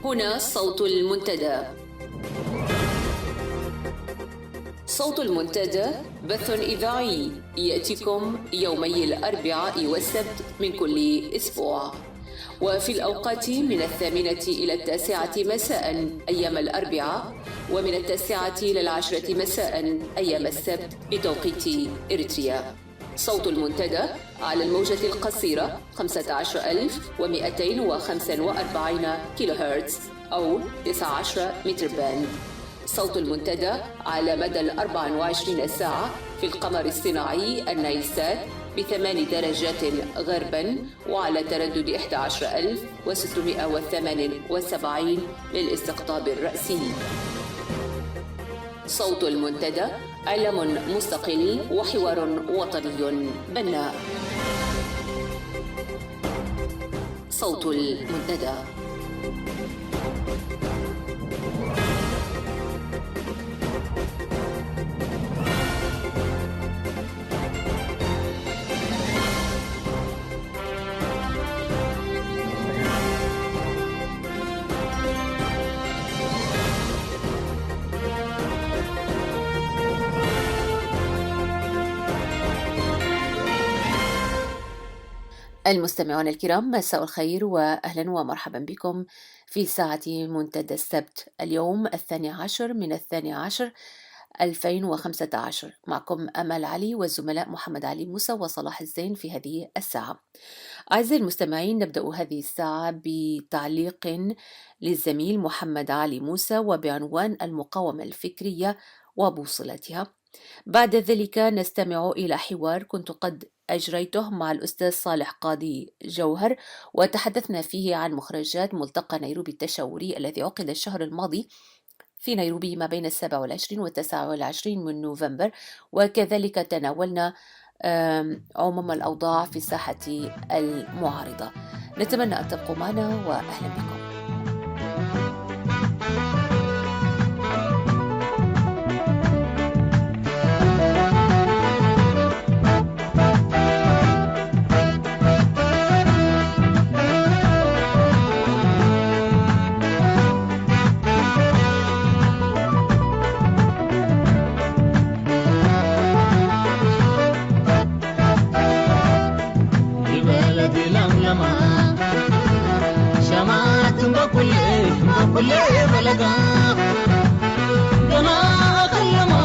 هنا صوت المنتدى. صوت المنتدى بث إذاعي يأتيكم يومي الأربعاء والسبت من كل أسبوع، وفي الأوقات من 8 إلى 9 مساء أيام الأربعاء، ومن 9 إلى 10 مساء أيام السبت بتوقيت إريتريا. صوت المنتدى على الموجة القصيرة 15245 كيلو هرتز أو 19 متر باند. صوت المنتدى على مدى 24 ساعة في القمر الصناعي النايلسات ب8 درجات غربا، وعلى تردد 11678 للاستقطاب الرأسي. صوت المنتدى علم مستقل وحوار وطني بناء. صوت المنتدى. المستمعون الكرام، مساء الخير وأهلا ومرحبا بكم في ساعة منتدى السبت. اليوم 12 من 12 2015. معكم أمل علي والزملاء محمد علي موسى وصلاح الزين في هذه الساعة. أعزائي المستمعين، نبدأ هذه الساعة بتعليق للزميل محمد علي موسى وبعنوان المقاومة الفكرية وبوصلتها. بعد ذلك نستمع إلى حوار كنت قد أجريته مع الأستاذ صالح قاضي جوهر، وتحدثنا فيه عن مخرجات ملتقى نيروبي التشاوري الذي عقد الشهر الماضي في نيروبي ما بين 27 و 29 من نوفمبر، وكذلك تناولنا عموم الأوضاع في الساحة المعارضة. نتمنى أن تبقوا معنا وأهلا بكم. كل بلقى دنا أخلما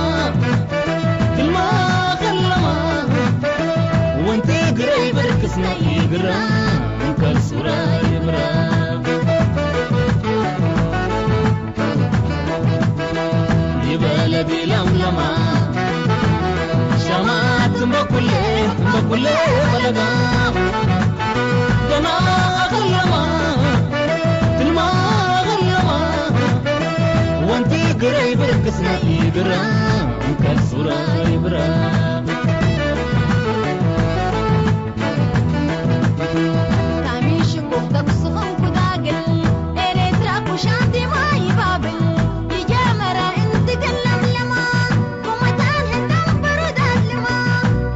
كل ما أخلما وانت قريب ركسنا يقرا من كل صورة يبرا يبلدي لملما شمعت بكل بلقى دنا أخلما كل ما قريب ركسنا يقرا وكل صورة يبرا تعميش بوخدك الصغم كداقل إريتراك وشانتي ما يبابل يجامرا انت تكلم لما كومتان هندم برودات لما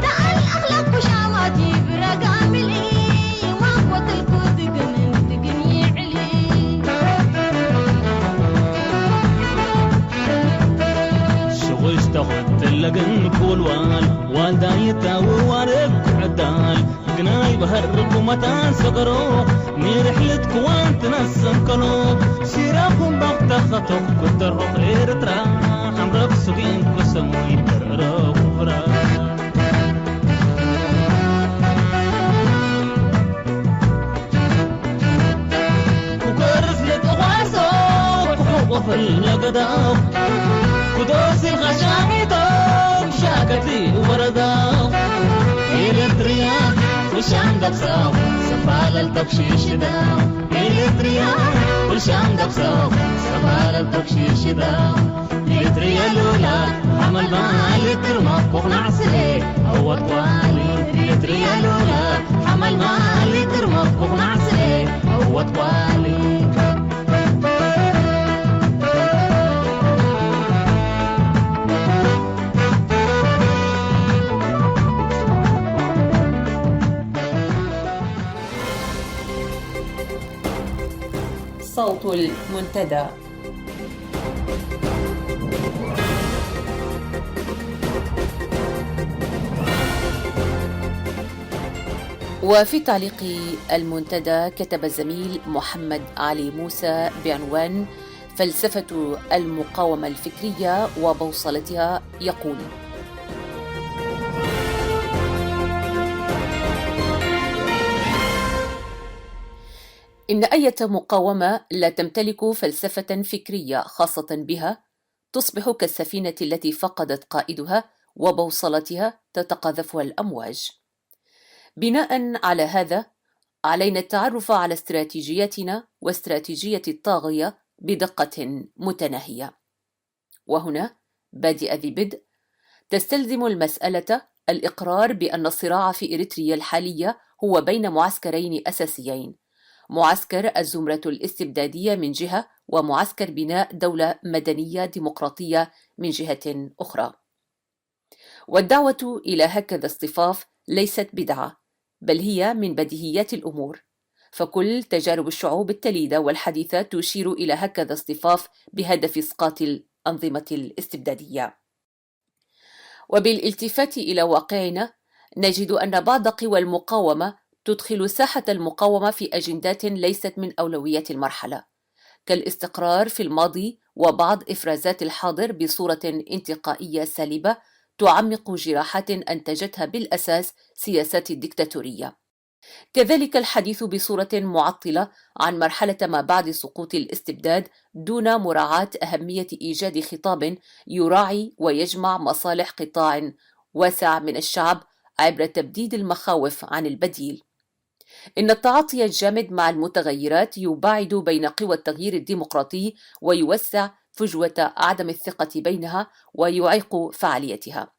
تعال أخلق وشامات يبرا قامل إيه وقوة الكود قمن تقني علي اشتغلت لقن كل والدايتا ووارد عدال قناي بهرب ومتان سقروق من رحلتك وانت نسم قلوب سيراكم بغتختك كنت الروح إرترا حمرك سقين بسموي برروق وفراق وكرس لتغواسوك وفي اللقداق كدوس الغشامي دوم شاكت لي ورداو إلتريان وشام دبساو سفال التبشيش داو إلتريان وشام دبساو سفال التبشيش داو إلتريا لولا عمل ما لترمك وقنع سليك أول طوالي إلتريا لولا عمل ما لترمك وقنع سليك أول طوالي صوت المنتدى. وفي تعليق المنتدى كتب الزميل محمد علي موسى بعنوان فلسفة المقاومة الفكرية وبوصلتها يقول: إن أي مقاومة لا تمتلك فلسفة فكرية خاصة بها تصبح كالسفينة التي فقدت قائدها وبوصلتها تتقاذفها الأمواج. بناء على هذا، علينا التعرف على استراتيجيتنا واستراتيجية الطاغية بدقة متناهية. وهنا بادئ ذي بدء، تستلزم المسألة الإقرار بأن الصراع في إريتريا الحالية هو بين معسكرين أساسيين: معسكر الزمرة الاستبدادية من جهة، ومعسكر بناء دولة مدنية ديمقراطية من جهة أخرى. والدعوة إلى هكذا اصطفاف ليست بدعة، بل هي من بديهيات الأمور، فكل تجارب الشعوب التليدة والحديثة تشير إلى هكذا اصطفاف بهدف إسقاط الأنظمة الاستبدادية. وبالالتفات إلى واقعنا نجد أن بعض قوى المقاومة تدخل ساحة المقاومة في أجندات ليست من أولويات المرحلة، كالاستقرار في الماضي وبعض إفرازات الحاضر بصورة انتقائية سالبة تعمق جراحات أنتجتها بالأساس سياسات الدكتاتورية. كذلك الحديث بصورة معطلة عن مرحلة ما بعد سقوط الاستبداد دون مراعاة أهمية إيجاد خطاب يراعي ويجمع مصالح قطاع واسع من الشعب عبر تبديد المخاوف عن البديل. إن التعاطي الجامد مع المتغيرات يباعد بين قوى التغيير الديمقراطي ويوسع فجوة عدم الثقة بينها ويعيق فعاليتها،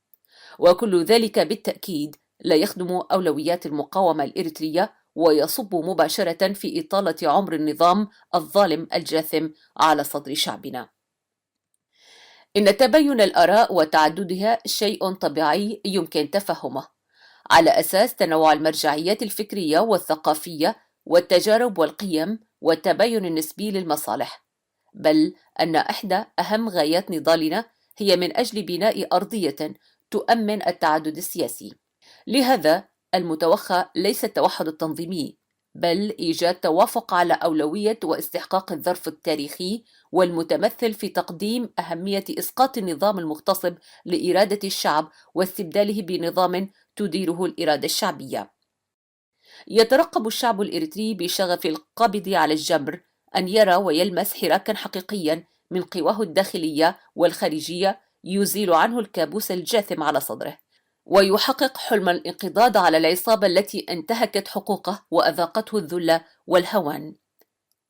وكل ذلك بالتأكيد لا يخدم أولويات المقاومة الإريترية ويصب مباشرة في إطالة عمر النظام الظالم الجاثم على صدر شعبنا. إن تباين الآراء وتعددها شيء طبيعي يمكن تفهمه على أساس تنوع المرجعيات الفكرية والثقافية والتجارب والقيم والتباين النسبي للمصالح، بل أن إحدى أهم غايات نضالنا هي من أجل بناء أرضية تؤمن التعدد السياسي. لهذا المتوخى ليس التوحد التنظيمي، بل إيجاد توافق على أولوية واستحقاق الظرف التاريخي والمتمثل في تقديم أهمية إسقاط النظام المغتصب لإرادة الشعب واستبداله بنظام تديره الإرادة الشعبية. يترقب الشعب الإريتري بشغف القابض على الجمر أن يرى ويلمس حراكا حقيقيا من قواه الداخلية والخارجية يزيل عنه الكابوس الجاثم على صدره، ويحقق حلم الانقضاض على العصابة التي انتهكت حقوقه وأذاقته الذل والهوان.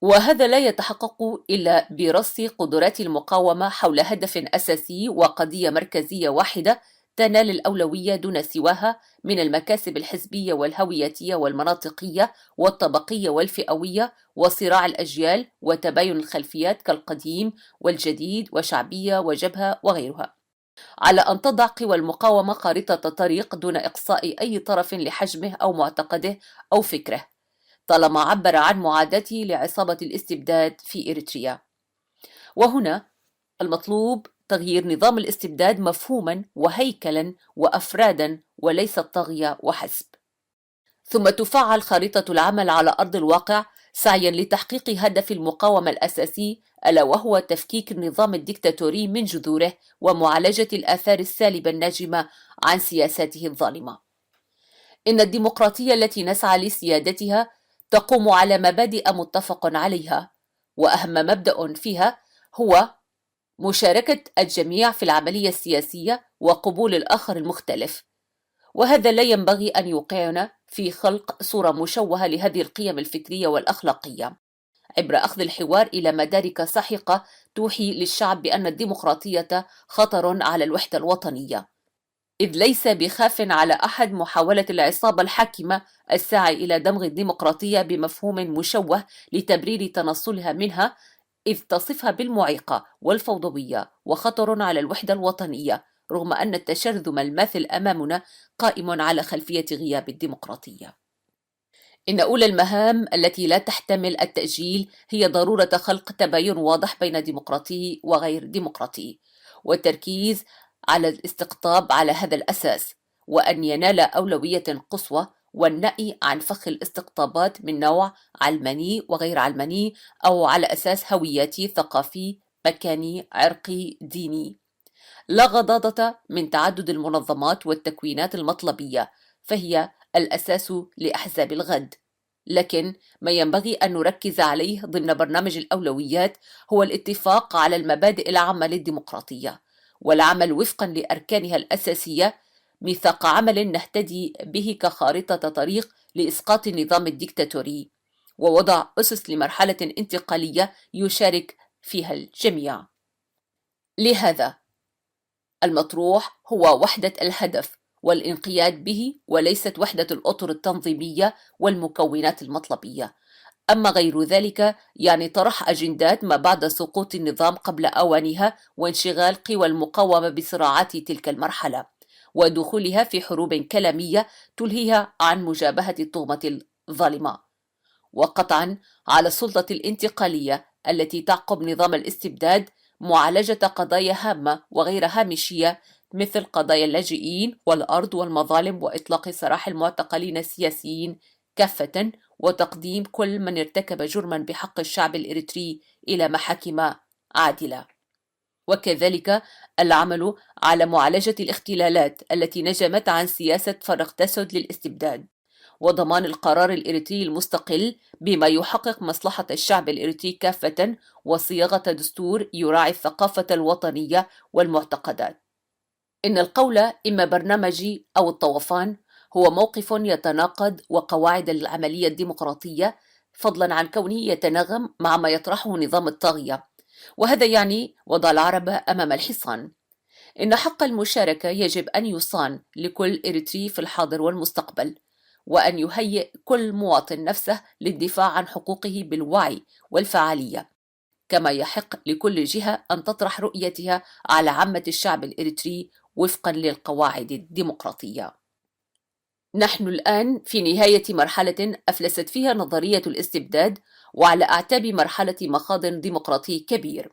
وهذا لا يتحقق إلا برص قدرات المقاومة حول هدف أساسي وقضية مركزية واحدة تنال الأولوية دون سواها من المكاسب الحزبية والهوياتية والمناطقية والطبقية والفئوية وصراع الأجيال وتباين الخلفيات كالقديم والجديد وشعبية وجبهة وغيرها، على أن تضع قوى المقاومة خارطة طريق دون إقصاء أي طرف لحجمه أو معتقده أو فكره، طالما عبر عن معاداته لعصابة الاستبداد في إريتريا. وهنا المطلوب تغيير نظام الاستبداد مفهوما وهيكلا وأفرادا وليس الطاغية وحسب، ثم تفعل خريطة العمل على أرض الواقع سعيا لتحقيق هدف المقاومة الأساسي، ألا وهو تفكيك النظام الدكتاتوري من جذوره ومعالجة الآثار السالبة الناجمة عن سياساته الظالمة. إن الديمقراطية التي نسعى لسيادتها تقوم على مبادئ متفق عليها، وأهم مبدأ فيها هو مشاركة الجميع في العملية السياسية وقبول الآخر المختلف، وهذا لا ينبغي أن يوقعنا في خلق صورة مشوهة لهذه القيم الفكرية والأخلاقية عبر أخذ الحوار إلى مدارك سحقة توحي للشعب بأن الديمقراطية خطر على الوحدة الوطنية، إذ ليس بخاف على أحد محاولة العصابة الحاكمة الساعي إلى دمغ الديمقراطية بمفهوم مشوه لتبرير تنصلها منها، إذ تصفها بالمعيقة والفوضوية وخطر على الوحدة الوطنية، رغم أن التشرذم الماثل أمامنا قائم على خلفية غياب الديمقراطية. إن أولى المهام التي لا تحتمل التأجيل هي ضرورة خلق تباين واضح بين ديمقراطي وغير ديمقراطي، والتركيز على الاستقطاب على هذا الأساس، وأن ينال أولوية قصوى، والنأي عن فخ الاستقطابات من نوع علماني وغير علماني، أو على أساس هوياتي، ثقافي، مكاني، عرقي، ديني. لا غضاضة من تعدد المنظمات والتكوينات المطلبية، فهي الأساس لأحزاب الغد. لكن ما ينبغي أن نركز عليه ضمن برنامج الأولويات هو الاتفاق على المبادئ العامة للديمقراطية، والعمل وفقا لأركانها الأساسية، ميثاق عمل نهتدي به كخارطة طريق لإسقاط النظام الديكتاتوري، ووضع أسس لمرحلة انتقالية يشارك فيها الجميع. لهذا المطروح هو وحدة الهدف والانقياد به، وليست وحدة الأطر التنظيمية والمكونات المطلبية. أما غير ذلك يعني طرح أجندات ما بعد سقوط النظام قبل أوانها، وانشغال قوى المقاومة بصراعات تلك المرحلة، ودخولها في حروب كلامية تلهيها عن مجابهة الطغمة الظالمة. وقطعا على السلطة الانتقالية التي تعقب نظام الاستبداد معالجة قضايا هامة وغير هامشية، مثل قضايا اللاجئين والأرض والمظالم، وإطلاق سراح المعتقلين السياسيين كافة، وتقديم كل من ارتكب جرما بحق الشعب الإريتري إلى محاكم عادلة. وكذلك العمل على معالجة الاختلالات التي نجمت عن سياسة فرق تسد للاستبداد، وضمان القرار الإريتري المستقل بما يحقق مصلحة الشعب الإريتري كافة، وصياغة دستور يراعي الثقافة الوطنية والمعتقدات. إن القول إما برنامجي أو الطوفان هو موقف يتناقض وقواعد العملية الديمقراطية، فضلا عن كونه يتناغم مع ما يطرحه نظام الطاغية، وهذا يعني وضع العرب أمام الحصان. إن حق المشاركة يجب أن يصان لكل إريتري في الحاضر والمستقبل، وأن يهيئ كل مواطن نفسه للدفاع عن حقوقه بالوعي والفعالية، كما يحق لكل جهة أن تطرح رؤيتها على عامة الشعب الإريتري وفقا للقواعد الديمقراطية. نحن الآن في نهاية مرحلة أفلست فيها نظرية الاستبداد، وعلى أعتاب مرحلة مخاض ديمقراطي كبير.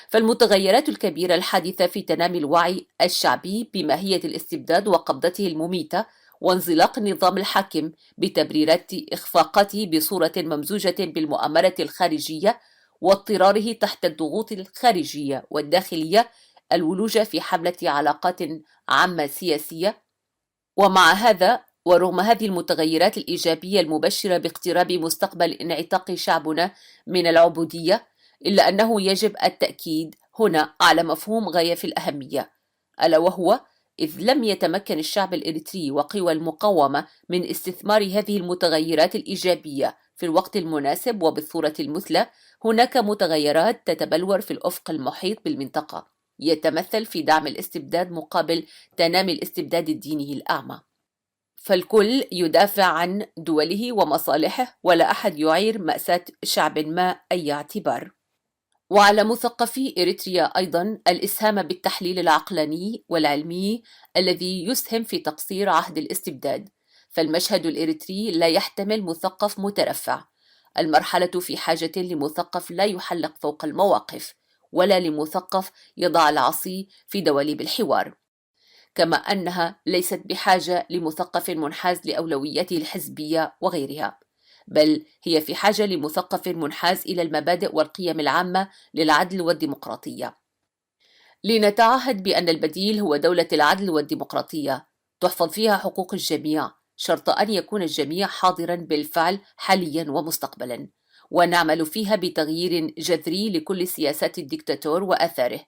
فالمتغيرات الكبيرة الحادثة في تنامي الوعي الشعبي بماهية الاستبداد وقبضته المميتة، وانزلاق النظام الحاكم بتبريرات إخفاقاته بصورة ممزوجة بالمؤامرة الخارجية، واضطراره تحت الضغوط الخارجية والداخلية الولوج في حملة علاقات عامة سياسية. ومع هذا ورغم هذه المتغيرات الإيجابية المبشرة باقتراب مستقبل انعتاق شعبنا من العبودية، إلا أنه يجب التأكيد هنا على مفهوم غاية في الأهمية، ألا وهو إذ لم يتمكن الشعب الإريتري وقوى المقاومة من استثمار هذه المتغيرات الإيجابية في الوقت المناسب وبالصورة المثلى، هناك متغيرات تتبلور في الأفق المحيط بالمنطقة، يتمثل في دعم الاستبداد مقابل تنامي الاستبداد الديني الأعمى. فالكل يدافع عن دوله ومصالحه، ولا أحد يعير مأساة شعب ما أي اعتبار. وعلى مثقفي إريتريا أيضا الإسهام بالتحليل العقلاني والعلمي الذي يسهم في تقصير عهد الاستبداد، فالمشهد الإريتري لا يحتمل مثقف مترفع. المرحلة في حاجة لمثقف لا يحلق فوق المواقف، ولا لمثقف يضع العصي في دواليب الحوار، كما أنها ليست بحاجة لمثقف منحاز لأولوياته الحزبية وغيرها، بل هي في حاجة لمثقف منحاز إلى المبادئ والقيم العامة للعدل والديمقراطية. لنتعهد بأن البديل هو دولة العدل والديمقراطية تحفظ فيها حقوق الجميع، شرط أن يكون الجميع حاضرا بالفعل حاليا ومستقبلا، ونعمل فيها بتغيير جذري لكل سياسات الدكتاتور وآثاره.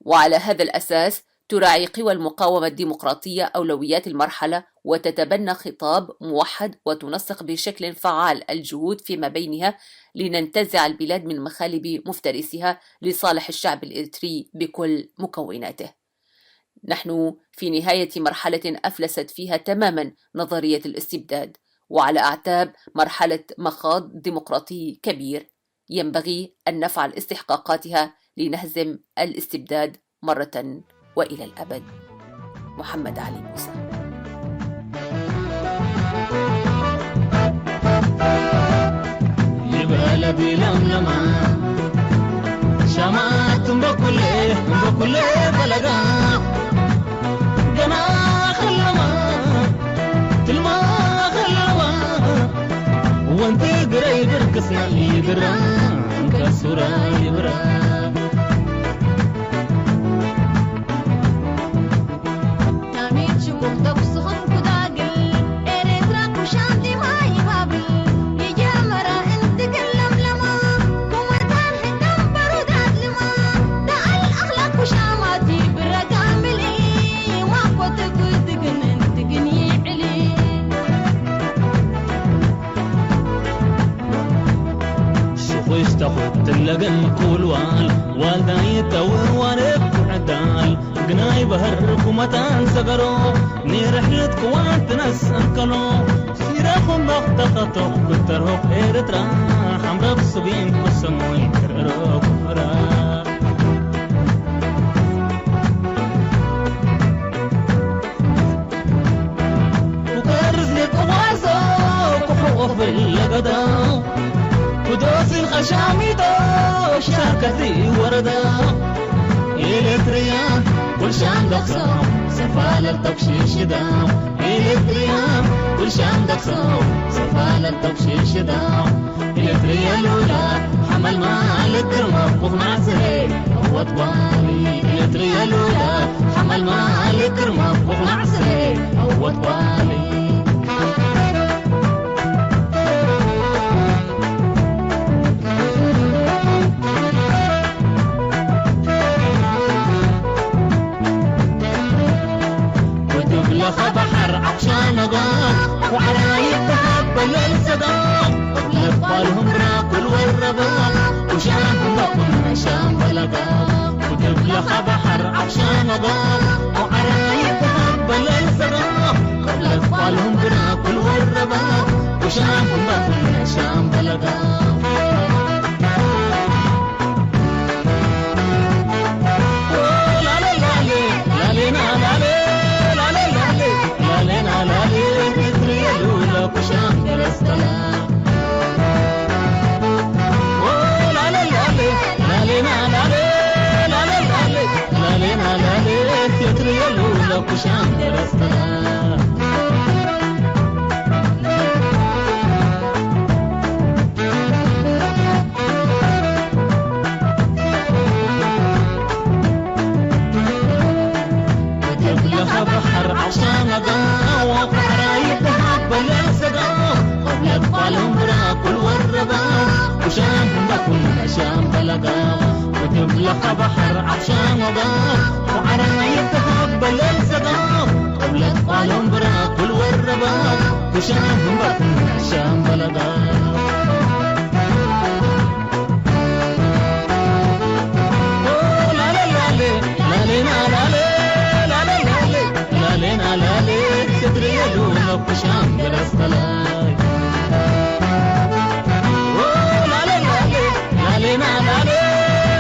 وعلى هذا الأساس تراعي قوى المقاومة الديمقراطية أولويات المرحلة، وتتبنى خطاب موحد، وتنسق بشكل فعال الجهود فيما بينها لننتزع البلاد من مخالب مفترسها لصالح الشعب الإريتري بكل مكوناته. نحن في نهاية مرحلة أفلست فيها تماما نظرية الاستبداد، وعلى أعتاب مرحلة مخاض ديمقراطي كبير ينبغي أن نفعل استحقاقاتها لنهزم الاستبداد مرة وإلى الأبد. محمد علي موسى. بلدي لملمة شمعت بكل بلدا جنا خلما تلما خلما وانت قريب ركسنا يبرا كسورة يبرا تاخد تلقن كل والداي توه وارك عدال قناي بهرك ومتان سقرو نيرحلتك وانت نسنكلو سيراخم بختخطو بترهق إيرترا حمرا بسبين قسموين كررو كفرا وكرزلك وغازو كحوق باللقداو ودوس الخشامي دو شاكتي وردا إلكتريان كل شام دقصو سفال التبشيش داو إلكتريان كل شام دقصو سفال التبشيش داو إلكتريا لولا حمل ما لكرمه وغمع سهي هو طوالي إلكتريا لولا حمل ما لكرمه وغمع سهي هو طوالي بحر عطشان ضاق وعرايب تهبل الصداق لفالهم راكل والرباق وشام بقنا شام بلقاق وتبلخ بحر عطشان ضاق وعرايب تهبل الصداق لفالهم راكل والرباق وشام بقنا شام بلقاق لا لا لا لا لا لا لا لنا لالي مثري لولا كشام درستنا لا لا لالي لالينا لالي لا لا لالي لالينا لالي مثري لولا كشام درستنا بحر عشان ضاق وحرايب تهبل الصداق قبل أطفالهم براكل والرباق وشام بكل شام بلقاق وتبلخ بحر عشان ضاق وحرايب تهبل الصداق قبل أطفالهم براكل والرباق وشام بكل شام بلقاق لا لا لا لا لا لا لنا لالي تدري لولا بشام درستلاي لا لا لالي لالينا لالي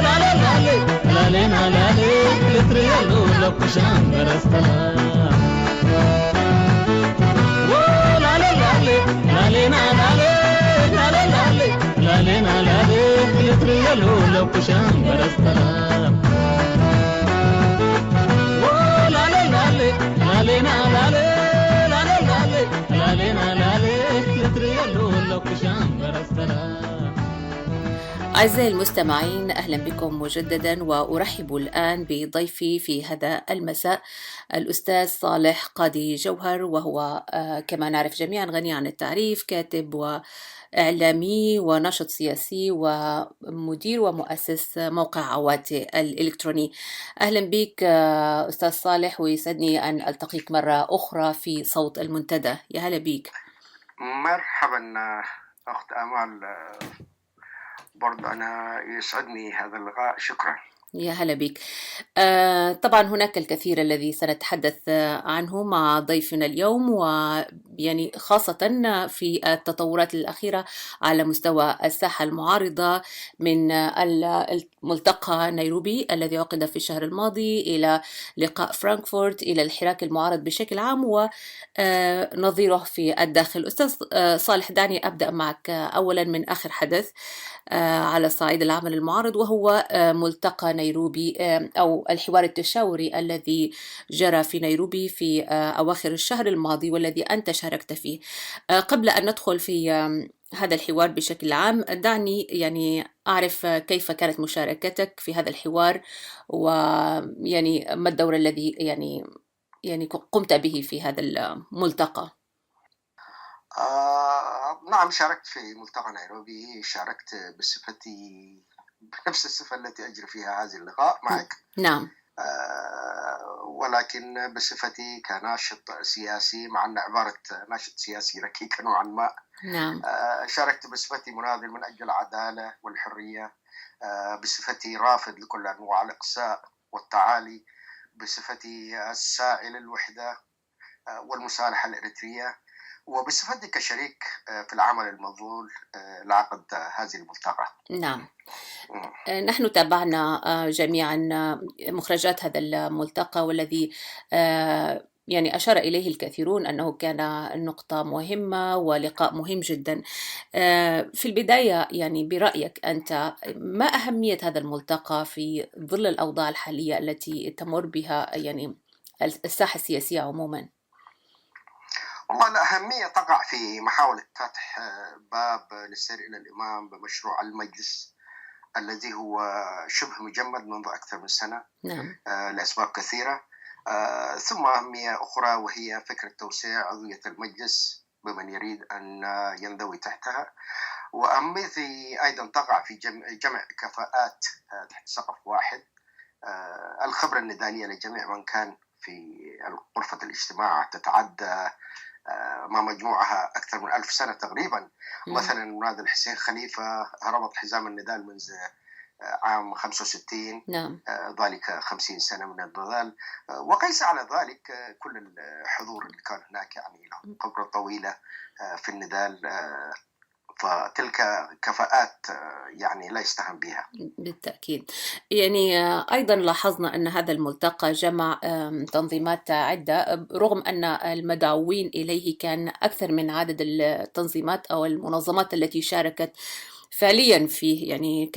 لا لا لالي لالينا لالي تدري لولا بشام درستلاي لا لا لالي لالينا لالي لا لا لالي لالينا لالي تدري لولا بشام درستلاي لالينا لالي لالي لالينا لالي لتريالو لو كشام برستنا. أعزائي المستمعين، أهلا بكم مجددا، وأرحب الآن بضيفي في هذا المساء الأستاذ صالح قاضي جوهر، وهو كما نعرف جميعا غني عن التعريف، كاتب وإعلامي وناشط سياسي ومدير ومؤسس موقع عواتي الإلكتروني. أهلا بك أستاذ صالح، ويسعدني أن ألتقيك مرة أخرى في صوت المنتدى. يا هلا بك. مرحبا أخت آمال، برضو أنا يسعدني هذا اللقاء، شكرا. يا هلا بك. طبعا هناك الكثير الذي سنتحدث عنه مع ضيفنا اليوم، ويعني خاصة في التطورات الأخيرة على مستوى الساحة المعارضة، من الملتقى نيروبي الذي عقد في الشهر الماضي إلى لقاء فرانكفورت، إلى الحراك المعارض بشكل عام ونظيره في الداخل. أستاذ صالح، دعني أبدأ معك أولا من آخر حدث على صعيد العمل المعارض، وهو ملتقى نيروبي أو الحوار التشاوري الذي جرى في نيروبي في أواخر الشهر الماضي، والذي أنت شاركت فيه. قبل أن ندخل في هذا الحوار بشكل عام، دعني يعني أعرف كيف كانت مشاركتك في هذا الحوار، ويعني ما الدور الذي يعني قمت به في هذا الملتقى. نعم، شاركت في ملتقى نيروبي. شاركت بصفتي بنفس الصفة التي أجري فيها هذه اللقاء معك. نعم. ولكن بصفتي كناشط سياسي، مع أن عبارة ناشط سياسي ركيكة نوعا ما. نعم. شاركت بصفتي مناضل من أجل العدالة والحرية، بصفتي رافض لكل أنواع الإقصاء والتعالي، بصفتي الساعي للوحدة والمصالحة الإريترية، وبصفتي كشريك في العمل المبذول لعقد هذه الملتقى. نعم. نحن تابعنا جميعا مخرجات هذا الملتقى، والذي يعني أشار إليه الكثيرون أنه كان نقطة مهمة ولقاء مهم جدا. في البداية يعني برأيك أنت، ما أهمية هذا الملتقى في ظل الأوضاع الحالية التي تمر بها يعني الساحة السياسية عموما؟ والله الأهمية تقع في محاولة فتح باب للسير إلى الإمام بمشروع المجلس الذي هو شبه مجمد منذ أكثر من سنة. نعم. لأسباب كثيرة. ثم أهمية أخرى، وهي فكرة توسيع عضوية المجلس بمن يريد أن ينضوي تحتها. وأهمية أيضا تقع في جمع كفاءات تحت سقف واحد، الخبرة النضالية لجميع من كان في غرفة الاجتماع تتعدى ما مجموعها أكثر من 1000 سنة تقريبا. مثلا المناضل حسين خليفة ربط حزام النضال منذ عام 65. نعم. ذلك 50 سنة من النضال. وقيس على ذلك كل الحضور اللي كان هناك، يعني لهم خبرة طويلة في النضال. فتلك كفاءات يعني لا يستهان بها. بالتأكيد. يعني أيضا لاحظنا أن هذا الملتقى جمع تنظيمات عدة، رغم أن المدعوين إليه كان أكثر من عدد التنظيمات أو المنظمات التي شاركت فعليا فيه. يعني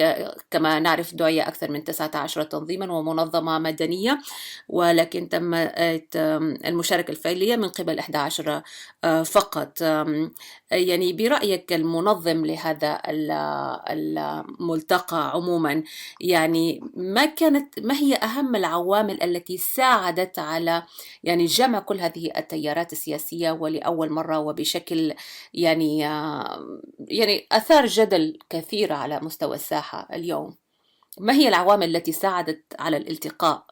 كما نعرف دعي أكثر من 19 تنظيما ومنظمة مدنية، ولكن تم المشاركة الفعلية من قبل 11 فقط. يعني برأيك المنظم لهذا الملتقى عموما، يعني ما هي أهم العوامل التي ساعدت على يعني جمع كل هذه التيارات السياسية ولأول مرة وبشكل يعني أثار جدل كثير على مستوى الساحة اليوم؟ ما هي العوامل التي ساعدت على الالتقاء؟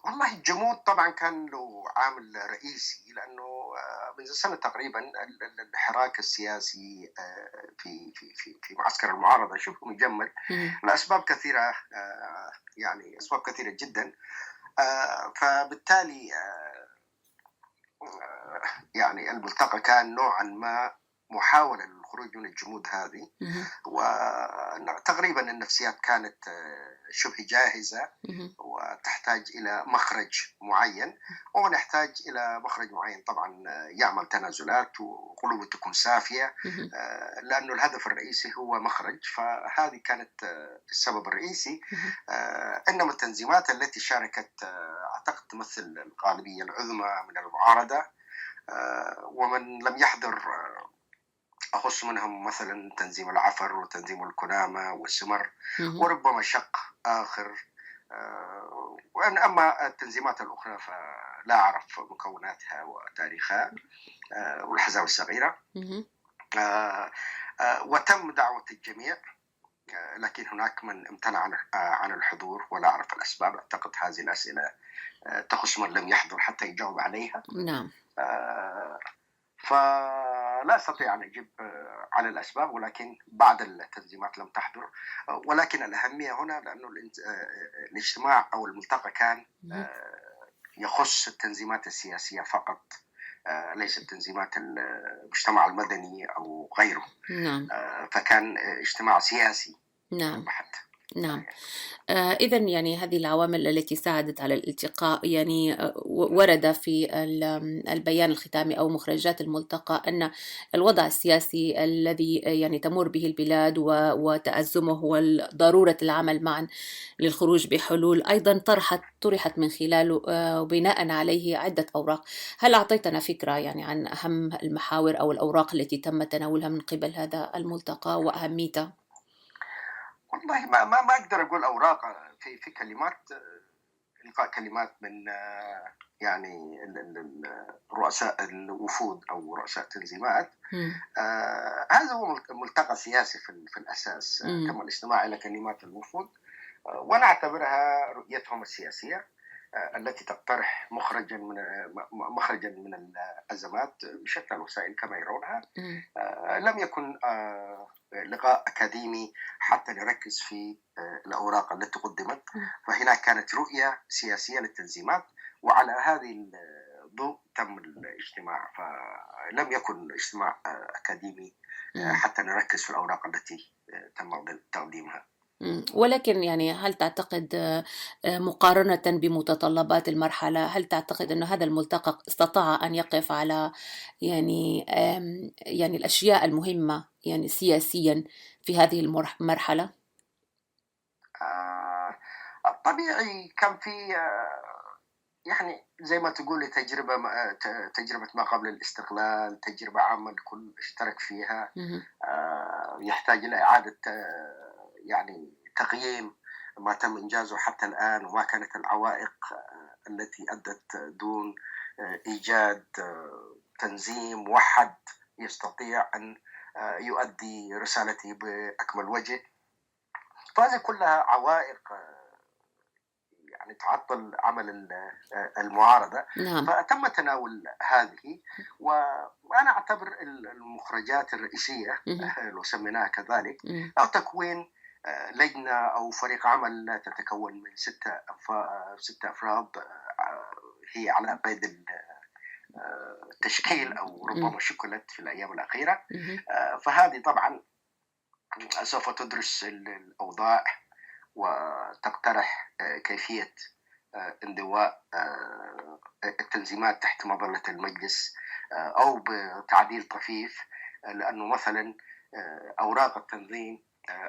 والله الجمود طبعا كان له عامل رئيسي، لأنه منذ سنة تقريبا الحراك السياسي في معسكر المعارضة شبه مجمد لأسباب كثيرة، يعني أسباب كثيرة جدا. فبالتالي يعني الملتقى كان نوعا ما محاولة للخروج من الجمود هذه، وتقريبا النفسيات كانت شبه جاهزة وتحتاج إلى مخرج معين، ونحتاج إلى مخرج معين طبعا يعمل تنازلات وقلوب تكون سافية، لأنه الهدف الرئيسي هو مخرج. فهذه كانت السبب الرئيسي. إنما التنظيمات التي شاركت أعتقد تمثل الغالبية العظمى من المعارضة، ومن لم يحضر أخص منهم مثلا تنظيم العفر وتنظيم الكنامة والسمر، وربما شق آخر. أما التنظيمات الأخرى فلا أعرف مكوناتها وتاريخها، والحزب الصغيرة. وتم دعوة الجميع، لكن هناك من امتنع عن الحضور ولا أعرف الأسباب. أعتقد هذه الأسئلة تخص من لم يحضر حتى يجاوب عليها. نعم. لا أستطيع أن أجيب على الأسباب، ولكن بعض التنظيمات لم تحضر. ولكن الأهمية هنا لأنه الاجتماع أو الملتقى كان يخص التنظيمات السياسية فقط، ليس تنظيمات المجتمع المدني أو غيره. نعم. فكان اجتماع سياسي نعم. بحت. نعم. إذن يعني هذه العوامل التي ساعدت على الالتقاء، يعني ورد في البيان الختامي أو مخرجات الملتقى أن الوضع السياسي الذي يعني تمر به البلاد وتأزمه وضرورة العمل معا للخروج بحلول أيضا طرحت من خلاله وبناء عليه عدة أوراق. هل أعطيتنا فكرة يعني عن أهم المحاور أو الأوراق التي تم تناولها من قبل هذا الملتقى وأهميته؟ والله ما أقدر أقول أوراق في كلمات، إلقاء كلمات من يعني رؤساء الوفود أو رؤساء تنظيمات. هذا هو ملتقى سياسي في الأساس. تم الاستماع إلى كلمات الوفود ونعتبرها رؤيتهم السياسية التي تقترح مخرجا من الأزمات بشتى الوسائل كما يرونها. لم يكن لقاء أكاديمي حتى نركز في الأوراق التي قدمت، فهناك كانت رؤية سياسية للتنظيمات، وعلى هذه الضوء تم الاجتماع، فلم يكن اجتماع أكاديمي حتى نركز في الأوراق التي تم تقديمها. ولكن يعني هل تعتقد مقارنة بمتطلبات المرحلة، هل تعتقد أن هذا الملتقى استطاع أن يقف على يعني الأشياء المهمة يعني سياسيا في هذه المرحلة؟ طبيعي كان في يعني زي ما تقولي تجربة ما قبل الاستقلال، تجربة عامة الكل اشترك فيها. يحتاج إلى إعادة يعني تقييم ما تم إنجازه حتى الآن، وما كانت العوائق التي أدت دون إيجاد تنظيم موحد يستطيع أن يؤدي رسالته بأكمل وجه. فهذه كلها عوائق يعني تعطل عمل المعارضة. نعم. فتم تناول هذه، وأنا أعتبر المخرجات الرئيسية لو سميناها كذلك أو تكوين لجنة أو فريق عمل تتكون من 6 أفراد هي على قيد التشكيل أو ربما شكلت في الأيام الأخيرة. فهذه طبعا سوف تدرس الأوضاع وتقترح كيفية انضواء التنظيمات تحت مظلة المجلس أو بتعديل طفيف، لأنه مثلا أوراق التنظيم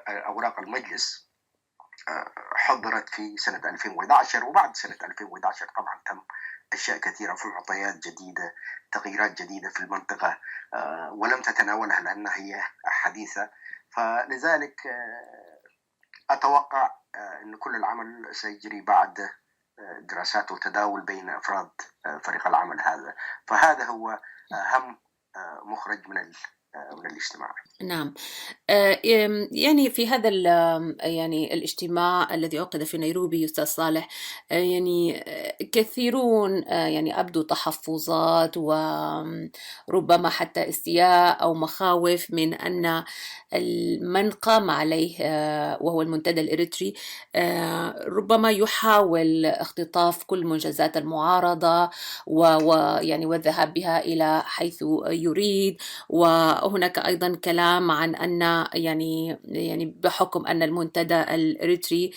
أوراق المجلس حضرت في سنة 2011، وبعد سنة 2011 طبعا تم أشياء كثيرة في معطيات جديدة، تغييرات جديدة في المنطقة، ولم تتناولها لأنها هي حديثة. فلذلك أتوقع أن كل العمل سيجري بعد دراسات وتداول بين أفراد فريق العمل هذا. فهذا هو أهم مخرج من الاجتماع. نعم. يعني في هذا يعني الاجتماع الذي عقد في نيروبي أستاذ صالح، يعني كثيرون يعني أبدوا تحفظات وربما حتى استياء أو مخاوف من أن من قام عليه وهو المنتدى الإريتري ربما يحاول اختطاف كل منجزات المعارضة ويعني والذهاب بها إلى حيث يريد. وهناك أيضا كلام عن أن يعني بحكم أن المنتدى الإريتري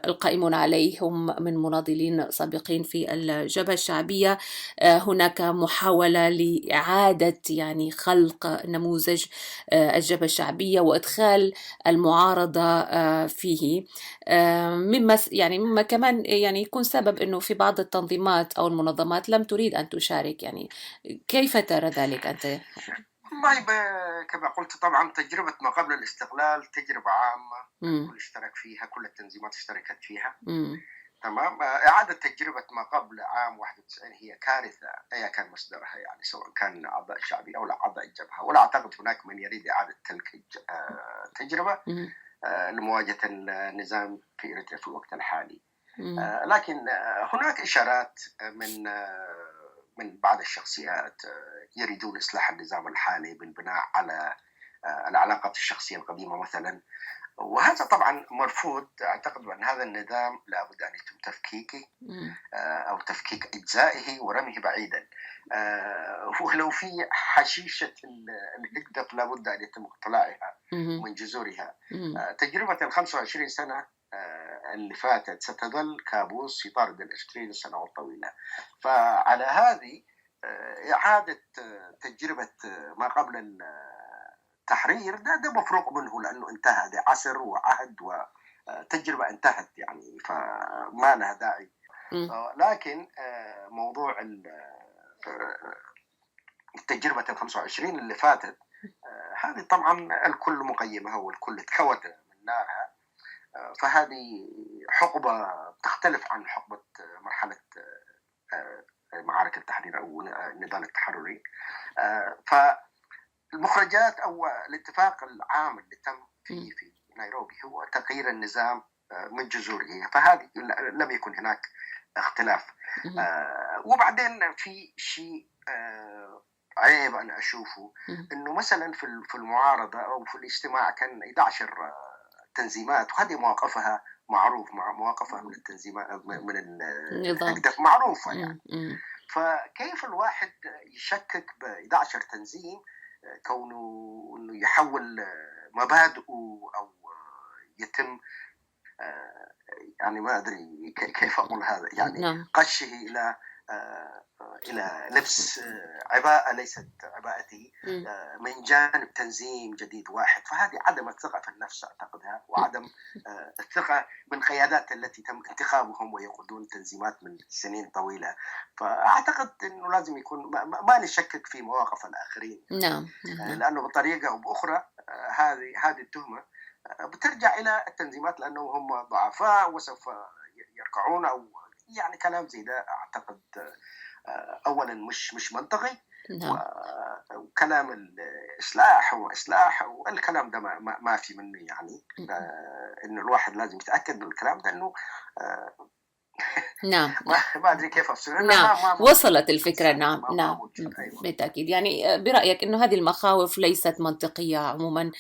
القائمون عليه هم من مناضلين سابقين في الجبهة الشعبية، هناك محاولة لإعادة يعني خلق نموذج الجبهة الشعبية وإدخال المعارضة فيه، مما كمان يعني يكون سبب أنه في بعض التنظيمات أو المنظمات لم تريد أن تشارك. يعني كيف ترى ذلك أنت؟ والله كما قلت طبعا تجربة ما قبل الاستقلال تجربة عامة الكل اشترك فيها، كل التنظيمات اشتركت فيها. تمام. إعادة تجربة ما قبل عام 91 هي كارثة أيا كان مصدرها، يعني سواء كان أعضاء الشعبية أو أعضاء الجبهة، ولا أعتقد هناك من يريد إعادة تلك التجربة لمواجهة النظام في إريتريا في الوقت الحالي. لكن هناك إشارات من بعض الشخصيات يريدون إصلاح النظام الحالي بالبناء على العلاقات الشخصية القديمة مثلا، وهذا طبعا مرفوض. أعتقد أن هذا النظام لابد أن يتم تفكيكه أو تفكيك أجزائه ورميه بعيدا. ولو في حشيشة الهدف لابد أن يتم اقتلاعها من جذورها. تجربة 25 سنة اللي فاتت ستظل كابوس يطارد ال20 سنة الطويلة. فعلى هذه إعادة تجربة ما قبل التحرير ده مفروغ منه، لأنه انتهى، ده عصر وعهد وتجربة انتهت يعني، فما لها داعي. لكن موضوع التجربة 25 اللي فاتت هذه طبعا الكل مقيمها والكل تكوت من نارها. فهذه حقبة تختلف عن حقبة مرحلة معارك التحرير أو النضال التحرري. فالمخرجات أو الاتفاق العام اللي تم في نيروبي هو تغيير النظام من جذوره، فهذه لم يكن هناك اختلاف. وبعدين في شيء عيب أنا أشوفه، إنه مثلا في المعارضة أو في الاجتماع كان 11 تنظيمات، وهذه مواقفها معروف، مواقفها من التنظيمات من النظام معروفة يعني. فكيف الواحد يشكك ب11 تنظيم كونه إنه يحول مبادئه أو يتم يعني ما أدري كيف أقول هذا يعني قشه إلى لبس عباءة ليست عباءته من جانب تنظيم جديد واحد. فهذه عدم الثقة في النفس أعتقدها، وعدم الثقة بالقيادات التي تم انتخابهم ويقودون تنظيمات من سنين طويلة. فأعتقد أنه لازم يكون ما نشكك في مواقف الآخرين، لأنه بطريقة أو بأخرى هذه التهمة بترجع إلى التنظيمات لأنهم هم ضعفاء وسوف يركعون أو يعني كلام زي ده. أعتقد أولا مش منطقي، وكلام الإصلاح والكلام ده ما في منه يعني. إنه الواحد لازم يتأكد من الكلام ده، إنه نعم ما أدري كيف أفسر. نعم وصلت الفكرة. نعم بالتأكيد. يعني برأيك إنه هذه المخاوف ليست منطقية عموما،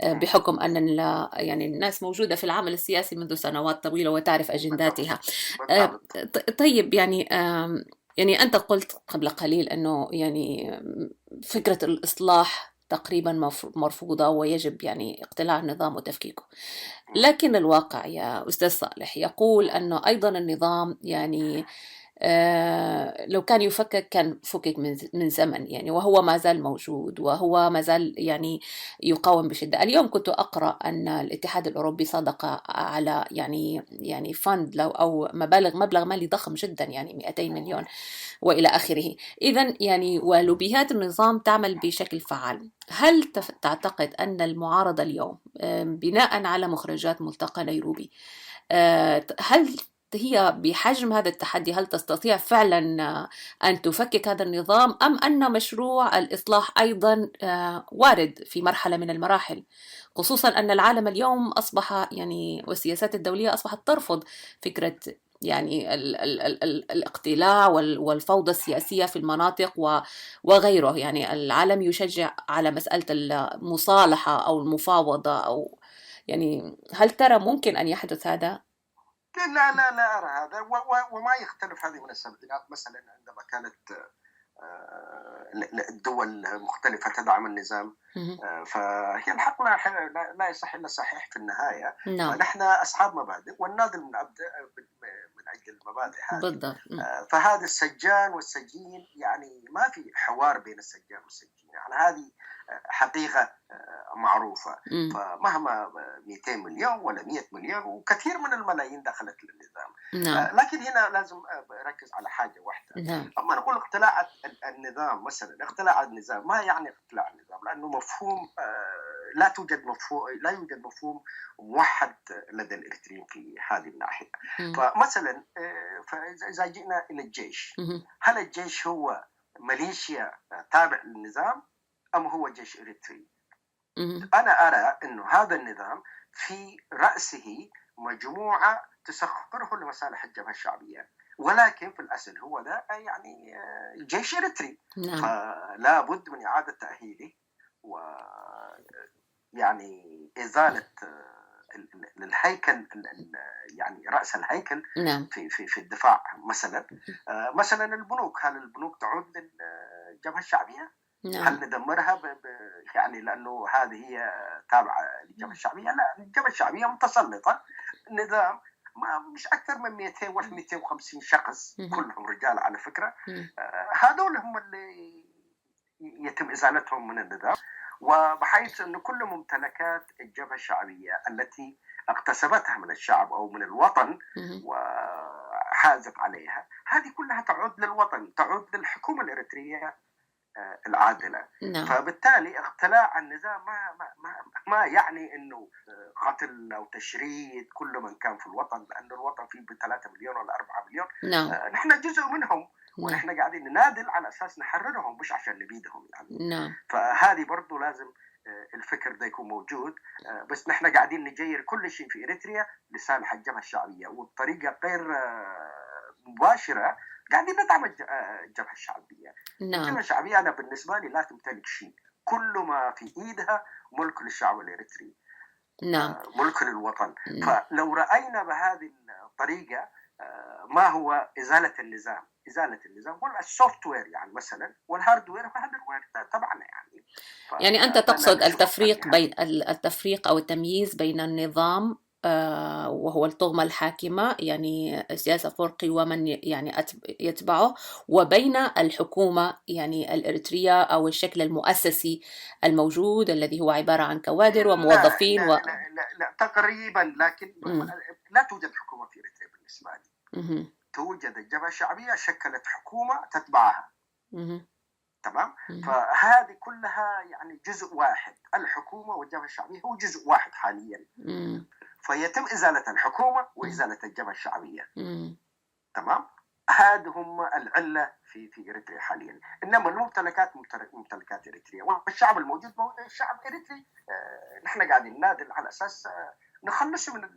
بحكم أن يعني الناس موجودة في العمل السياسي منذ سنوات طويلة وتعرف أجنداتها. طيب يعني أنت قلت قبل قليل أنه يعني فكرة الإصلاح تقريبا مرفوضة ويجب يعني اقتلاع النظام وتفكيكه، لكن الواقع يا أستاذ صالح يقول أنه أيضا النظام يعني لو كان يفكك كان فكك من زمن يعني، وهو ما زال موجود وهو ما زال يعني يقاوم بشدة. اليوم كنت أقرأ أن الاتحاد الأوروبي صادق على يعني فند أو مبلغ مالي ضخم جدا، يعني 200 مليون وإلى آخره. إذن يعني ولوبيات النظام تعمل بشكل فعال. هل تعتقد أن المعارضة اليوم بناء على مخرجات ملتقى نيروبي هل هي بحجم هذا التحدي؟ هل تستطيع فعلا أن تفكك هذا النظام، أم أن مشروع الإصلاح أيضا وارد في مرحلة من المراحل، خصوصا أن العالم اليوم أصبح يعني والسياسات الدولية أصبحت ترفض فكرة يعني الاقتلاع والفوضى السياسية في المناطق وغيره؟ يعني العالم يشجع على مسألة المصالحة أو المفاوضة، أو يعني هل ترى ممكن أن يحدث هذا؟ لا أرى هذا، وما يختلف هذه من السبب. مثلا عندما كانت الدول مختلفة تدعم النظام، فهي الحق لا يصح إلا صحيح في النهاية. ونحن أصحاب مبادئ والناضل من أجل المبادئ هذه. فهذا السجان والسجين يعني ما في حوار بين السجان والسجين، يعني هذه حقيقة معروفة. فمهما 200 مليون ولا 100 مليون وكثير من الملايين دخلت للنظام، لكن هنا لازم أركز على حاجة واحدة. أما نقول اقتلاع النظام مثلا، اقتلاع النظام ما يعني اقتلاع النظام، لأنه مفهوم لا يوجد مفهوم موحد لدى الإريتريين في هذه الناحية. فمثلا فإذا جئنا إلى الجيش، هل الجيش هو ميليشيا تابع للنظام أم هو جيش إريتري؟ أنا أرى أنه هذا النظام في رأسه مجموعة تسخره لمصالح الجبهة الشعبية، ولكن في الأصل هو ده يعني جيش إريتري، نعم فلا بد من إعادة تأهيله ويعني إزالة الهيكل، يعني رأس الهيكل نعم في الدفاع. مثلا البنوك، هل البنوك تعود للجبهة الشعبية؟ نعم هل ندمرها يعني لأنه هذه هي تابعة للجبهة الشعبية؟ لا، الجبهة الشعبية متسلطة، نظام مش أكثر من 200 ولا 250 شخص، كلهم رجال على فكرة. هذول هم اللي يتم إزالتهم من النظام، وبحيث أن كل ممتلكات الجبهة الشعبية التي اكتسبتها من الشعب أو من الوطن وحازت عليها، هذه كلها تعود للوطن، تعود للحكومة الإريترية العادلة. نعم فبالتالي اقتلاع النظام ما يعني انه قتل او تشريد كل من كان في الوطن، لأن الوطن فيه 3 مليون ولا 4 مليون. نعم نحن جزء منهم، نعم ونحن قاعدين ننادل على اساس نحررهم، مش عشان نبيدهم يعني. نعم فهذه برضو لازم الفكر ده يكون موجود. بس نحن قاعدين نجير كل شيء في إريتريا لصالح الجبهة الشعبية، وبطريقة غير مباشرة قاعدين ندعم الجبهة الشعبية. الجبهة نعم الشعبية أنا بالنسبة لي لا تمتلك شيء، كل ما في إيدها ملك للشعب الإريتري، نعم ملك للوطن. نعم فلو رأينا بهذه الطريقة ما هو إزالة النظام؟ إزالة النظام والسوفت وير يعني مثلا، والهاردوير تبعنا يعني. يعني أنت تقصد التفريق أو التمييز بين النظام وهو الطغمة الحاكمة، يعني سياسة فرقي ومن يعني يتبعه، وبين الحكومة يعني الإريترية أو الشكل المؤسسي الموجود الذي هو عبارة عن كوادر وموظفين لا تقريبا، لكن لا توجد حكومة في إريتريا بالنسبة لي. توجد الجبهة الشعبية شكلت حكومة تتبعها. تمام. فهذه كلها يعني جزء واحد، الحكومة والجبهة الشعبية هو جزء واحد حاليا. فيتم إزالة الحكومة وإزالة الجبهة الشعبية. تمام. هذه هم العلة في إريتريا حاليا. إنما الممتلكات ممتلكات إريتريا، والشعب الموجود شعب إريتري. نحن قاعدين ننادل على أساس نخلص من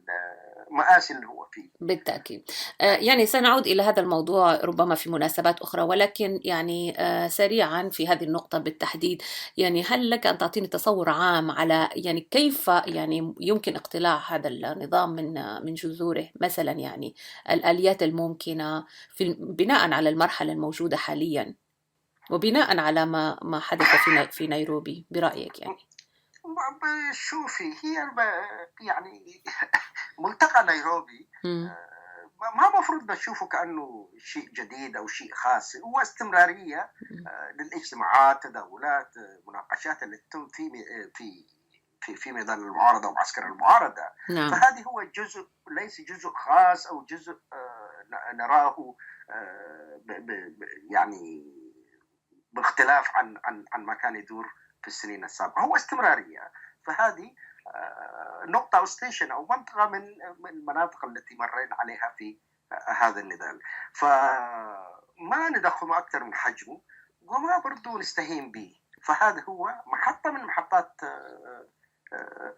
المآسي اللي هو فيه. بالتأكيد. يعني سنعود إلى هذا الموضوع ربما في مناسبات أخرى، ولكن يعني سريعا في هذه النقطة بالتحديد، يعني هل لك أن تعطيني تصور عام على يعني كيف يعني يمكن اقتلاع هذا النظام من جذوره؟ مثلا يعني الآليات الممكنة بناء على المرحلة الموجودة حاليا، وبناء على ما حدث في نيروبي برأيك يعني؟ شوفي، هي يعني ملتقى نيروبي ما مفروض نشوفه كأنه شيء جديد أو شيء خاص، هو استمرارية للاجتماعات، تداولات، مناقشات اللي تتم في ميدان المعارضة ومعسكر المعارضة. نعم. فهذه هو جزء، ليس جزء خاص أو جزء نراه يعني باختلاف عن ما كان يدور في السنين السابقة. هو استمرارية. فهذه نقطة أو ستيشن أو منطقة من المناطق التي مرينا عليها في هذا النضال. فما ندخله أكثر من حجمه وما برضو نستهين به. فهذا هو محطة من محطات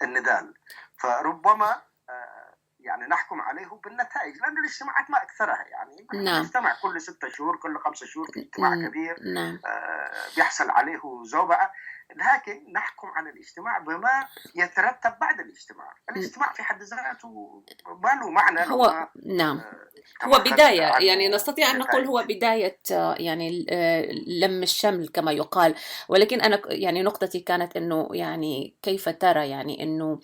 النضال. فربما يعني نحكم عليه بالنتائج، لأن الاجتماعات ما أكثرها يعني. نعم. نجتمع كل 6 شهور، كل 5 شهور في اجتماع كبير. نعم. بيحصل عليه زوبعة، لكن نحكم على الاجتماع بما يترتب بعد الاجتماع. الاجتماع في حد ذاته ما له معنى. هو نعم هو بداية، يعني نستطيع أن نقول هو بداية يعني لم الشمل كما يقال. ولكن أنا يعني نقطتي كانت أنه يعني كيف ترى يعني أنه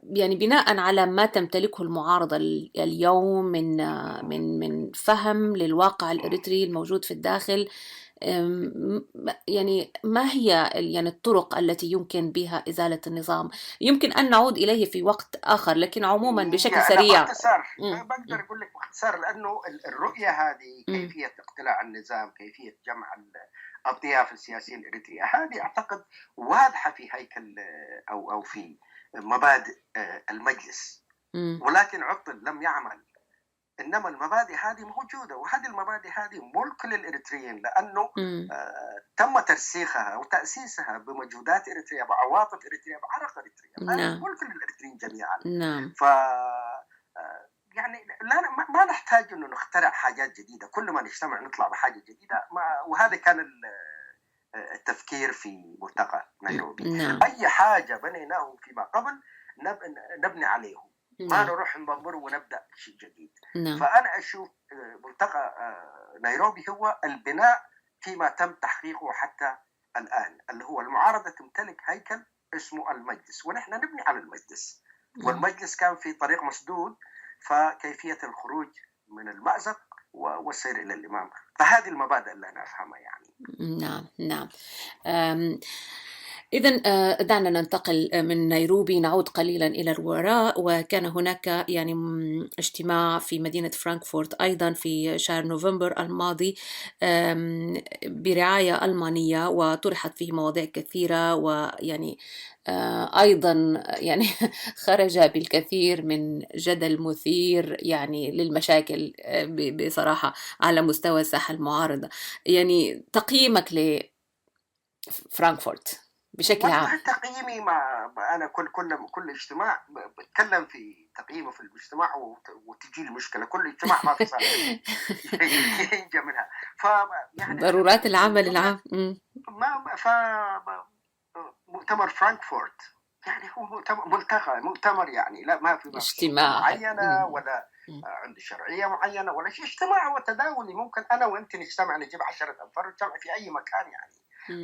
يعني بناء على ما تمتلكه المعارضة اليوم من فهم للواقع الإريتري الموجود في الداخل، يعني ما هي يعني الطرق التي يمكن بها إزالة النظام؟ يمكن أن نعود إليه في وقت آخر، لكن عموما بشكل سريع. بقدر أقول لك باختصار، لأنه الرؤية هذه كيفية اقتلاع النظام، كيفية جمع الأطياف السياسية الإريترية، هذه أعتقد واضحة في هيكل أو في مبادئ المجلس. ولكن عطل لم يعمل. إنما المبادئ هذه موجودة، وهذه المبادئ هذه ملك للإريتريين، لأنه تم ترسيخها وتأسيسها بمجهودات إريتريا، بعواطف إريتريا، بعرق إريتريا. نعم. ملك للإريتريين جميعا. نعم. يعني لا ما نحتاج انه نخترع حاجات جديده، كل ما نجتمع نطلع بحاجه جديده. وهذا كان التفكير في ملتقى نيروبي. نعم اي حاجه بنيناه فيما قبل نبني عليه، ما نعم نروح ندمر ونبدا شيء جديد. نعم فانا اشوف ملتقى نيروبي هو البناء فيما تم تحقيقه حتى الان، اللي هو المعارضه تمتلك هيكل اسمه المجلس، ونحن نبني على المجلس، والمجلس كان في طريق مسدود، فكيفية الخروج من المأزق والسير إلى الإمام. فهذه المبادئ اللي أنا أفهمها يعني. نعم نعم. إذن دعنا ننتقل من نيروبي، نعود قليلا إلى الوراء. وكان هناك يعني اجتماع في مدينة فرانكفورت أيضا في شهر نوفمبر الماضي برعاية ألمانية، وطرحت فيه مواضيع كثيرة، ويعني أيضا يعني خرج بالكثير من جدل مثير يعني للمشاكل بصراحة على مستوى الساحة المعارضة. يعني تقييمك لفرانكفورت بشكل عام؟ والله تقييمي أنا كل اجتماع بتكلم في تقييمه في الاجتماع وتجي المشكلة. كل اجتماع ما في صالح ينجى منها. يعني ضرورات العمل العام. مؤتمر فرانكفورت يعني هو مؤتمر يعني لا ما في اجتماع معينة ولا عنده شرعية معينة ولا شيء. اجتماع وتداولي، ممكن أنا وأنت نجتمع نجيب 10 أنفار نجتمع في أي مكان يعني.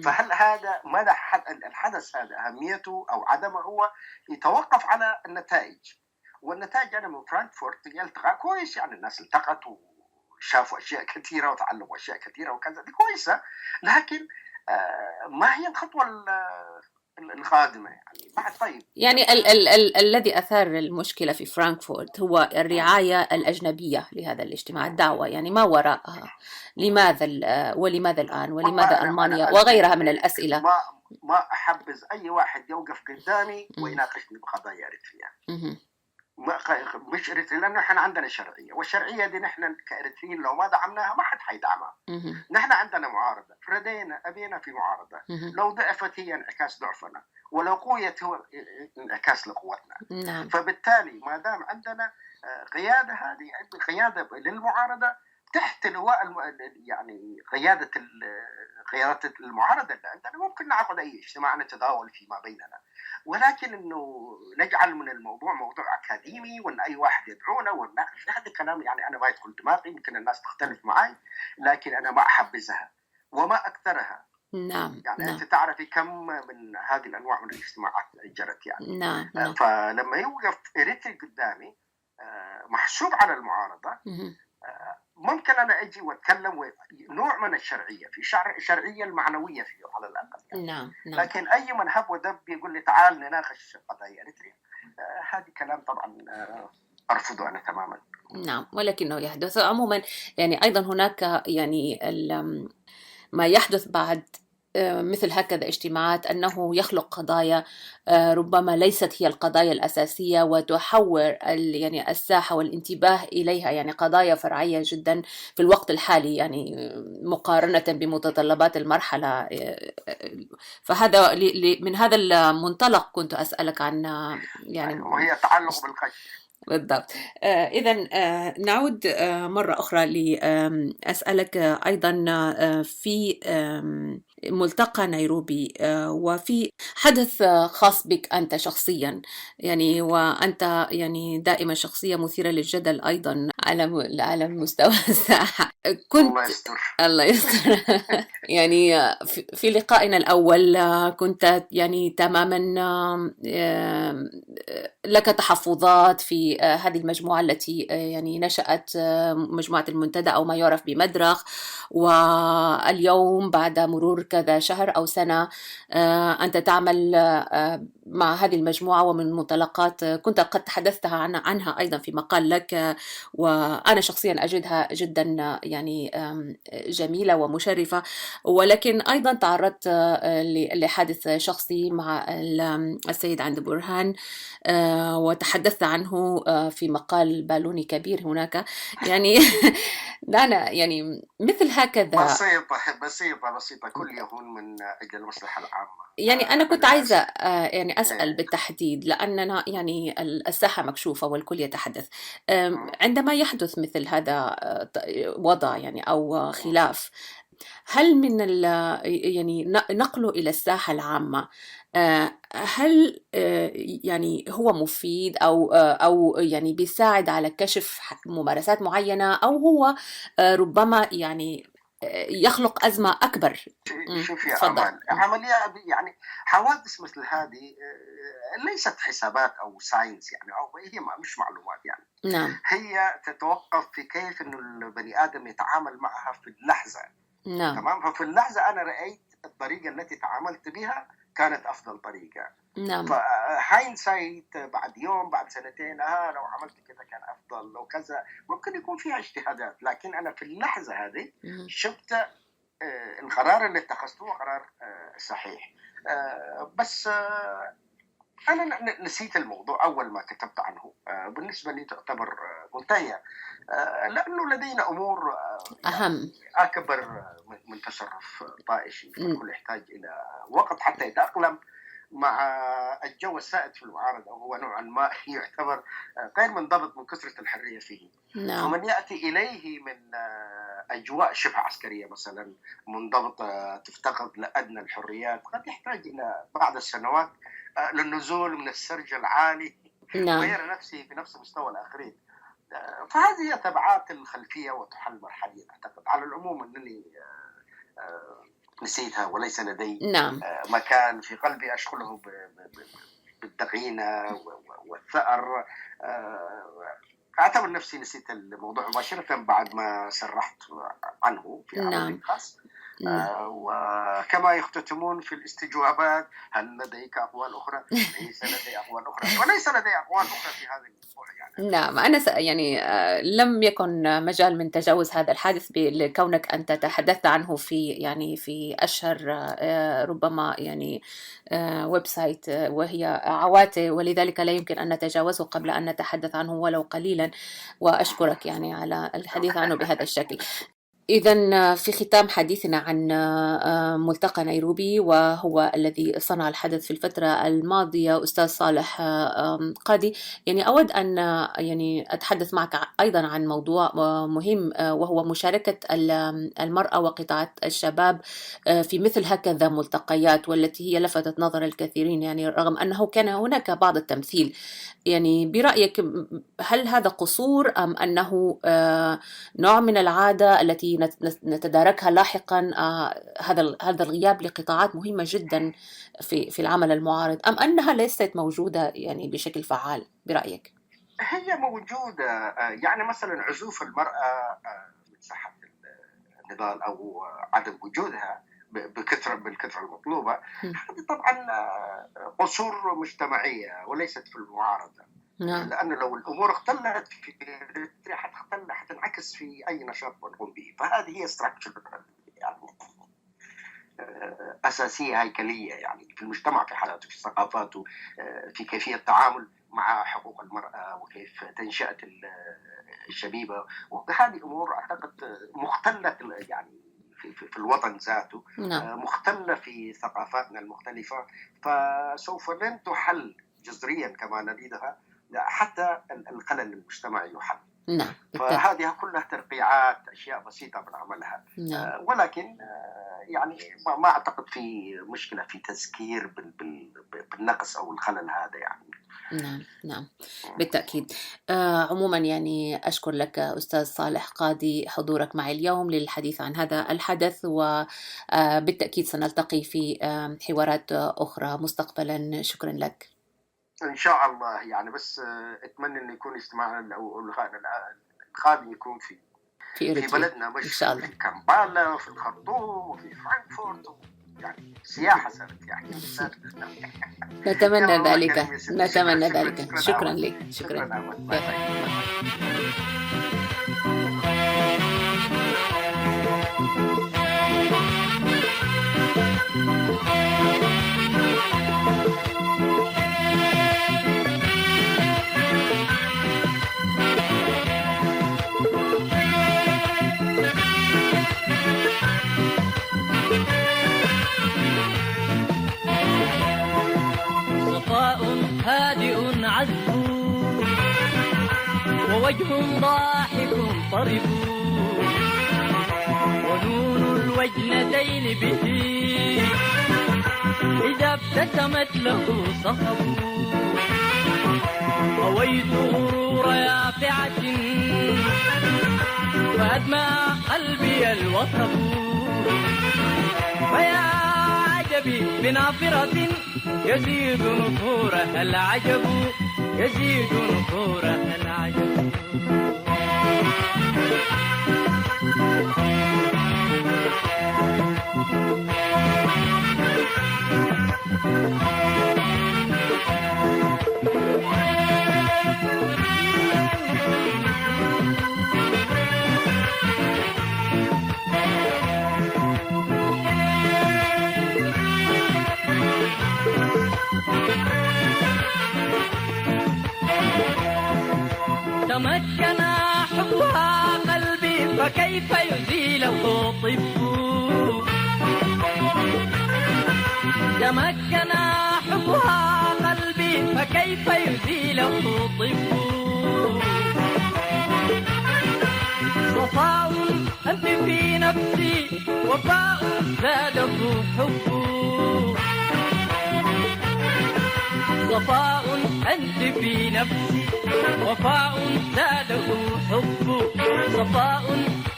فهل هذا مدى الحدث هذا أهميته أو عدمه هو يتوقف على النتائج. والنتائج أنا من فرانكفورت يلتقى كويس، يعني الناس التقت وشافوا أشياء كثيرة وتعلموا أشياء كثيرة وكذا، دي كويسة. لكن ما هي الخطوة القادمة يعني بعد؟ طيب يعني الذي أثار المشكلة في فرانكفورت هو الرعاية الأجنبية لهذا الاجتماع، الدعوة يعني ما وراءها، لماذا ولماذا الآن، ولماذا ألمانيا وغيرها من الأسئلة. ما أحبذ أي واحد يوقف قدامي ويناقشني بقضايا أريتريا. مش إريتريا، لأنه إحنا عندنا شرعية، والشرعية دي نحن كإريتريين لو ما دعمناها ما حد حيدعمها. نحن عندنا معارضة، فردينا أبينا في معارضة، لو ضعفت هي انعكاس ضعفنا، ولو قويت هو انعكاس لقوتنا. فبالتالي ما دام عندنا قيادة، هذه قيادة للمعارضة تحت لواء يعني قيادة المعارضة اللي عندنا، ممكن نعقد أي اجتماع نتداول فيما بيننا. ولكن إنه نجعل من الموضوع موضوع أكاديمي وإن أي واحد يدعونا ونناقش، هذا الكلام يعني أنا ما يدخل دماغي. يمكن الناس تختلف معي، لكن أنا ما أحبذها وما أكثرها. نعم. يعني نعم. أنت تعرفي كم من هذه الأنواع من الاجتماعات جرت يعني. نعم. فلما يوقف إريتري قدامي محسوب على المعارضة، ممكن أنا أجي وأتكلم نوع من الشرعية، في الشرعية المعنوية فيه على الأقل يعني. نعم. لكن أي من هب ودب يقول لي تعال نناقش قضايا إريتريا، هذا كلام طبعا أرفضه أنا تماما. نعم، ولكنه يحدث عموما. يعني أيضا هناك يعني ما يحدث بعد مثل هكذا اجتماعات أنه يخلق قضايا ربما ليست هي القضايا الأساسية، وتحور يعني الساحة والانتباه إليها، يعني قضايا فرعية جدا في الوقت الحالي يعني مقارنة بمتطلبات المرحلة. فهذا من هذا المنطلق كنت أسألك عن يعني وهي تعلق بالقش. بالضبط. إذن نعود مرة أخرى لأسألك أيضا في ملتقى نيروبي، وفي حدث خاص بك أنت شخصيا يعني، وأنت يعني دائما شخصية مثيرة للجدل أيضا على مستوى الساحة. كنت الله يستر يعني في لقائنا الأول كنت يعني تماما لك تحفظات في هذه المجموعة التي يعني نشأت مجموعة المنتدى أو ما يعرف بمدرخ، واليوم بعد مرور كذا شهر أو سنة أنت تعمل مع هذه المجموعة، ومن منطلقات كنت قد تحدثت عنها أيضا في مقال لك، وأنا شخصيا أجدها جدا يعني جميلة ومشرفة. ولكن أيضا تعرضت لحادث شخصي مع السيد عند برهان، وتحدثت عنه في مقال بالوني كبير هناك يعني. دعنا يعني مثل هكذا بسيطة كل يهون من أجل المصلحة العامة. يعني أنا كنت عايزة يعني أسأل بالتحديد لأننا يعني الساحة مكشوفة والكل يتحدث. عندما يحدث مثل هذا وضع يعني أو خلاف، هل من يعني نقله إلى الساحة العامة، هل يعني هو مفيد أو يعني بيساعد على كشف ممارسات معينة، أو هو ربما يعني يخلق أزمة أكبر؟ شوف يا تفضل. أمل، عملية يعني حوادث مثل هذه ليست حسابات أو ساينس يعني، أو هي مش معلومات يعني. نعم هي تتوقف في كيف إنه البني آدم يتعامل معها في اللحظة. نعم تمام. ففي اللحظة أنا رأيت الطريقة التي تعاملت بها كانت أفضل طريقة. نعم فهاينسايت بعد يوم بعد سنتين لو عملت كذا كان أفضل، لو كذا ممكن يكون فيها اجتهادات، لكن أنا في اللحظة هذه شفت القرار اللي اتخذته قرار صحيح. بس أنا نسيت الموضوع أول ما كتبت عنه. بالنسبة لي تعتبر منتهية، لأنه لدينا أمور أهم أكبر من تصرف طائشي، فالكل يحتاج إلى وقت حتى يتأقلم مع الجو السائد في المعارضة، وهو نوعا ما يعتبر غير منضبط من كثرة الحرية فيه. نعم ومن يأتي إليه من أجواء شبه عسكرية مثلا منضبطة تفتقد لأدنى الحريات، قد يحتاج إلى بعض السنوات للنزول من السرج العالي نعم ويرى نفسه في نفس مستوى الآخرين. فهذه هي تبعات الخلفية وتحل مرحليا. أعتقد على العموم أنني نسيتها وليس لدي نعم مكان في قلبي أشغله بالضغينة والثأر. أعتبر نفسي نسيت الموضوع مباشرة بعد ما سرحت عنه في عمل خاص. وكما يختتمون في الاستجوابات: هل لديك أقوال أخرى؟ ليس لدي أقوال أخرى، وليس لدي أقوال أخرى في هذا الموضوع يعني. نعم أنا يعني لم يكن مجال من تجاوز هذا الحادث لكونك أنت تحدثت عنه في يعني في أشهر ربما يعني ويب سايت وهي عواتي، ولذلك لا يمكن أن نتجاوزه قبل أن نتحدث عنه ولو قليلا، وأشكرك يعني على الحديث عنه بهذا الشكل. إذن في ختام حديثنا عن ملتقى نيروبي وهو الذي صنع الحدث في الفترة الماضية، أستاذ صالح قادي، يعني أود أن يعني أتحدث معك أيضا عن موضوع مهم، وهو مشاركة المرأة وقطاعات الشباب في مثل هكذا ملتقيات، والتي هي لفتت نظر الكثيرين يعني رغم أنه كان هناك بعض التمثيل. يعني برأيك هل هذا قصور أم أنه نوع من العادة التي نتداركها لاحقا، هذا الغياب لقطاعات مهمة جدا في العمل المعارض، أم أنها ليست موجودة يعني بشكل فعال برأيك؟ هي موجودة، يعني مثلا عزوف المرأة من ساحة النضال أو عدم وجودها بالكثرة المطلوبة، هذه طبعا قصور مجتمعية وليست في المعارضة. لأنه لو الأمور اختلت حتنعكس في أي نشاط نقوم به. فهذه هي يعني أساسية هيكلية يعني في المجتمع، في حالاته، في ثقافاته، في كيفية التعامل مع حقوق المرأة وكيف تنشأة الشبيبة. وهذه أمور أعتقد مختلة يعني في الوطن ذاته، مختلة في ثقافاتنا المختلفة، فسوف لن تحل جذريا كما نريدها حتى الخلل المجتمعي يحل. نعم. فهذه كلها ترقيعات، أشياء بسيطة بنعملها. ولكن يعني ما أعتقد في مشكلة في تذكير بالنقص أو الخلل هذا يعني. نعم بالتأكيد. عموما يعني أشكر لك أستاذ صالح قادي حضورك معي اليوم للحديث عن هذا الحدث، وبالتأكيد سنلتقي في حوارات أخرى مستقبلا. شكرا لك. إن شاء الله يعني، بس أتمنى أن يكون اجتماعنا أو القادم يكون في بلدنا، مش إن شاء الله. في كامبالا وفي الخرطوم وفي فرانكفورت، يعني سياحة صارت يعني. نتمنى ذلك. شكرا لك. شكرا. ووجه ضاحك طرب ونور الوجنتين به إذا ابتسمت له صخب رويت غرور يافعة فأدمى قلبي الوصب فيا عجبي بنافرة يزيد نفورها العجب يزيد نفورها العجب تمكن حبها قلبي فكيف يزيله طب تمكن حبها قلبي فكيف يزيله طب صفاء أنت في نفسي وفاء زاده حب صفاء أنت في نفسي وفاء زاده حب صفاء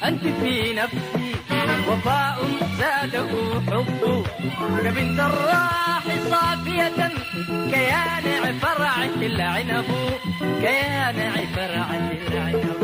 أنت في نفسي وفاء زاده حب كبنت الراح صافية كيانع فرعة العنب كيانع فرعة العنب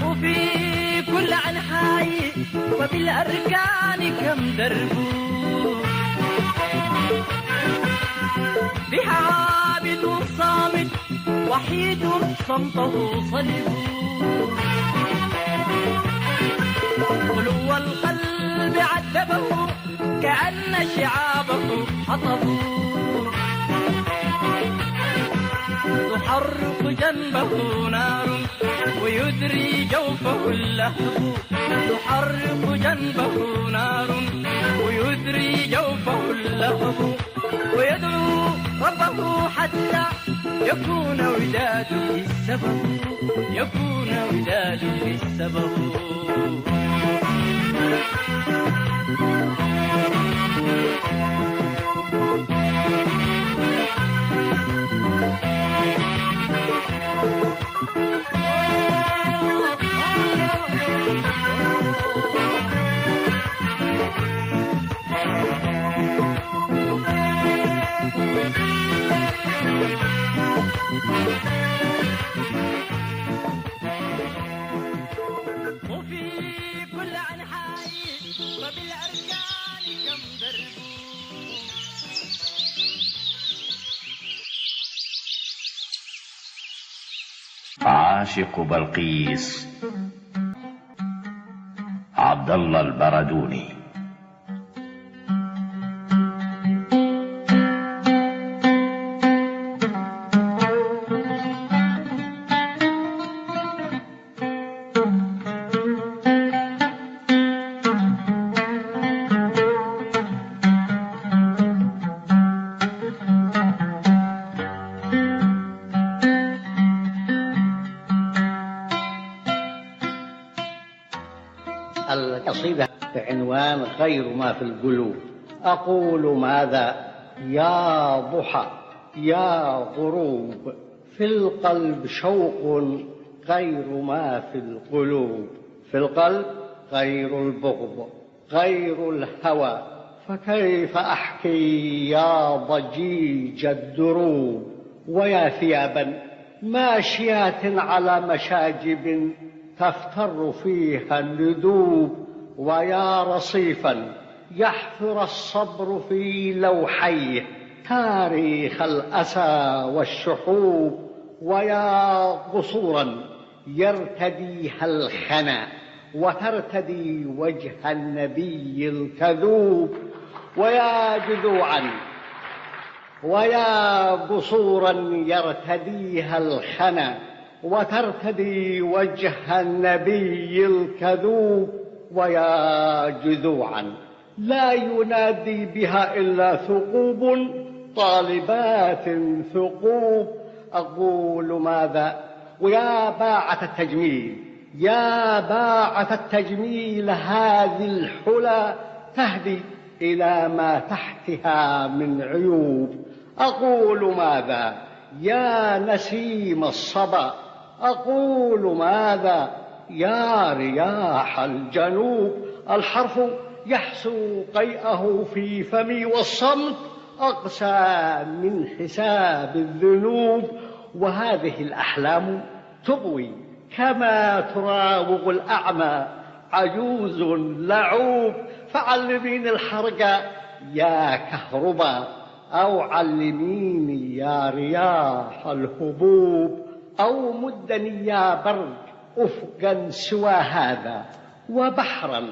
وفي كل عنحاء وبالأركان كم درب بها عابد صامت وحيد صمته صلب خلو القلب عذبه كأن شعابه حطب تحرك جنبه نار ويدري جوفه اللهب تحرك جنبه نار ويدري جوفه اللهب ويدعو ربه حتى يكون وداده السبب يكون وداده السبب وفي كل عنحاء وبالأركان كم درب عاشق بلقيس عبد الله البردوني. القصيدة بعنوان غير ما في القلوب. أقول ماذا يا ضحى يا غروب، في القلب شوق غير ما في القلوب، في القلب غير البغض غير الهوى، فكيف أحكي يا ضجيج الدروب، ويا ثيابا ماشيات على مشاجب تفتر فيها الندوب، ويا رصيفا يحفر الصبر في لوحيه تاريخ الأسى والشحوب، ويا قصورا يرتديها الخنا وترتدي وجه النبي الكذوب. ويا جذوعا ويا قصورا يرتديها الخنا وترتدي وجه النبي الكذوب. ويا جذوعا لا ينادي بها إلا ثقوب طالبات ثقوب. أقول ماذا؟ ويا باعة التجميل يا باعة التجميل هذه الحلى تهدي إلى ما تحتها من عيوب. أقول ماذا؟ يا نسيم الصبا أقول ماذا؟ يا رياح الجنوب. الحرف يحسو قيئه في فمي والصمت أقسى من حساب الذنوب. وهذه الأحلام تضوي كما تراوغ الأعمى عجوز لعوب. فعلميني الحرقة يا كهربا أو علميني يا رياح الهبوب، أو مدني يا برد أفقا سوى هذا وبحرا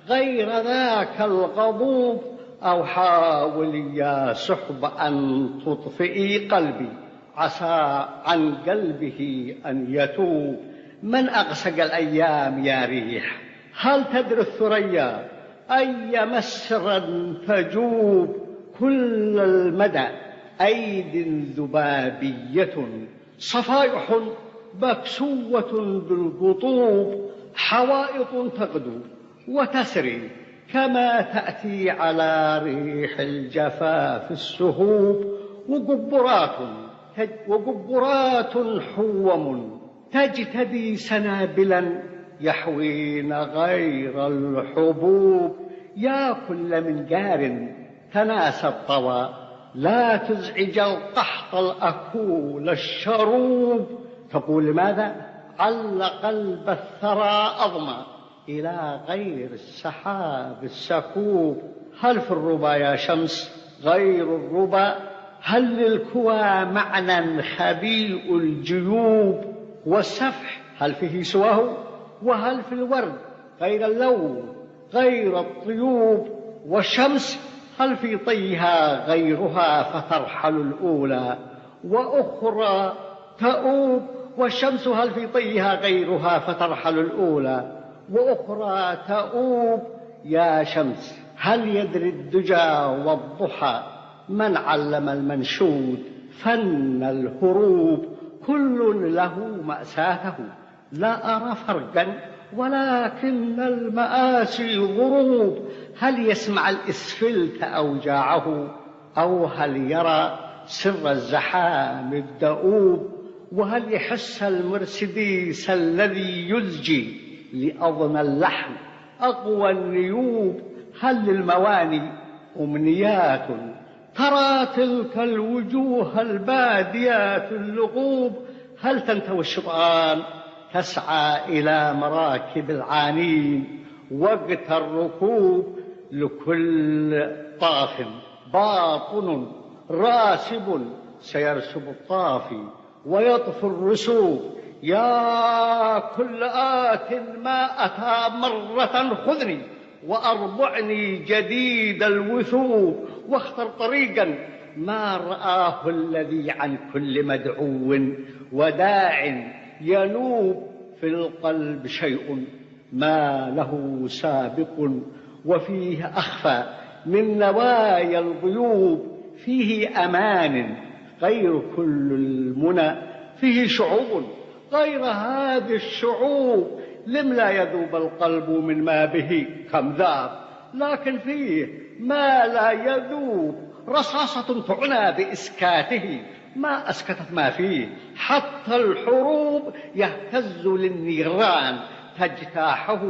غير ذاك الغضوب، أو حاولي يا سحب أن تطفئي قلبي عسى عن قلبه أن يتوب. من أغسق الأيام يا ريح؟ هل تدري الثريا أي مسرا تجوب؟ كل المدى أيد ذبابية صفائح مكسوة بالقطوب، حوائط تغدو وتسري كما تأتي على ريح الجفاف السهوب، وقبرات حوم تجتدي سنابلا يحوين غير الحبوب. يا كل من جار تناسى الطوى لا تزعج القحط الأكول الشروب. تقول ماذا؟ عل قلب الثرى أضمى إلى غير السحاب السكوب. هل في الربا يا شمس غير الربا؟ هل للكوى معنى خبيء الجيوب؟ والسفح هل فيه سواه؟ وهل في الورد غير اللون غير الطيوب؟ والشمس هل في طيها غيرها فترحل الأولى وأخرى تؤوب؟ والشمس هل في طيها غيرها فترحل الأولى وأخرى تؤوب؟ يا شمس هل يدري الدجى والضحى من علم المنشود فن الهروب؟ كل له مأساته لا أرى فرقا ولكن المآسي ضروب. هل يسمع الإسفلت أوجاعه أو هل يرى سر الزحام الدؤوب؟ وهل يحس المرسيدس الذي يزجي لأضنى اللحم أقوى النيوب؟ هل للمواني أمنيات ترى تلك الوجوه الباديات اللغوب؟ هل تنتوي الشطآن تسعى إلى مراكب العانين وقت الركوب؟ لكل طاف باطن راسب سيرسب الطافي ويطفو الرسوب. يا كل آت ما أتى مرة خذني وأربعني جديد الوثوب، واختر طريقا ما رآه الذي عن كل مدعو وداع ينوب. في القلب شيء ما له سابق وفيه أخفى من نوايا الغيوب، فيه أمان غير كل المنى، فيه شعوب غير هذه الشعوب. لم لا يذوب القلب من ما به كم ذاب، لكن فيه ما لا يذوب. رصاصة تعنى بإسكاته ما أسكتت ما فيه، حتى الحروب يهتز للنيران تجتاحه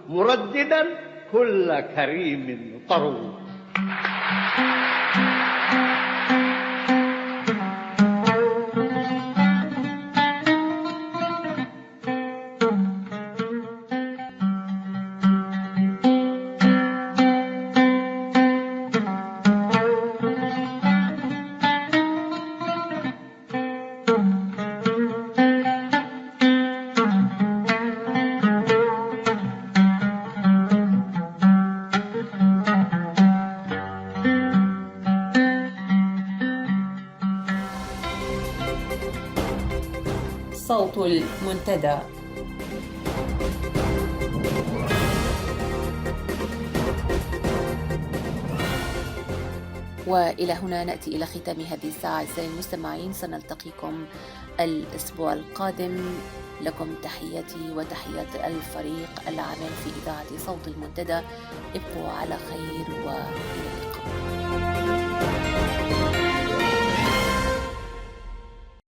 مرددا كل كريم طروب. صوت المنتدى. وإلى هنا نأتي إلى ختام هذه الساعة. أعزائي المستمعين، سنلتقيكم الأسبوع القادم. لكم تحياتي وتحيات الفريق العامل في إذاعة صوت المنتدى. ابقوا على خير وإلى اللقاء.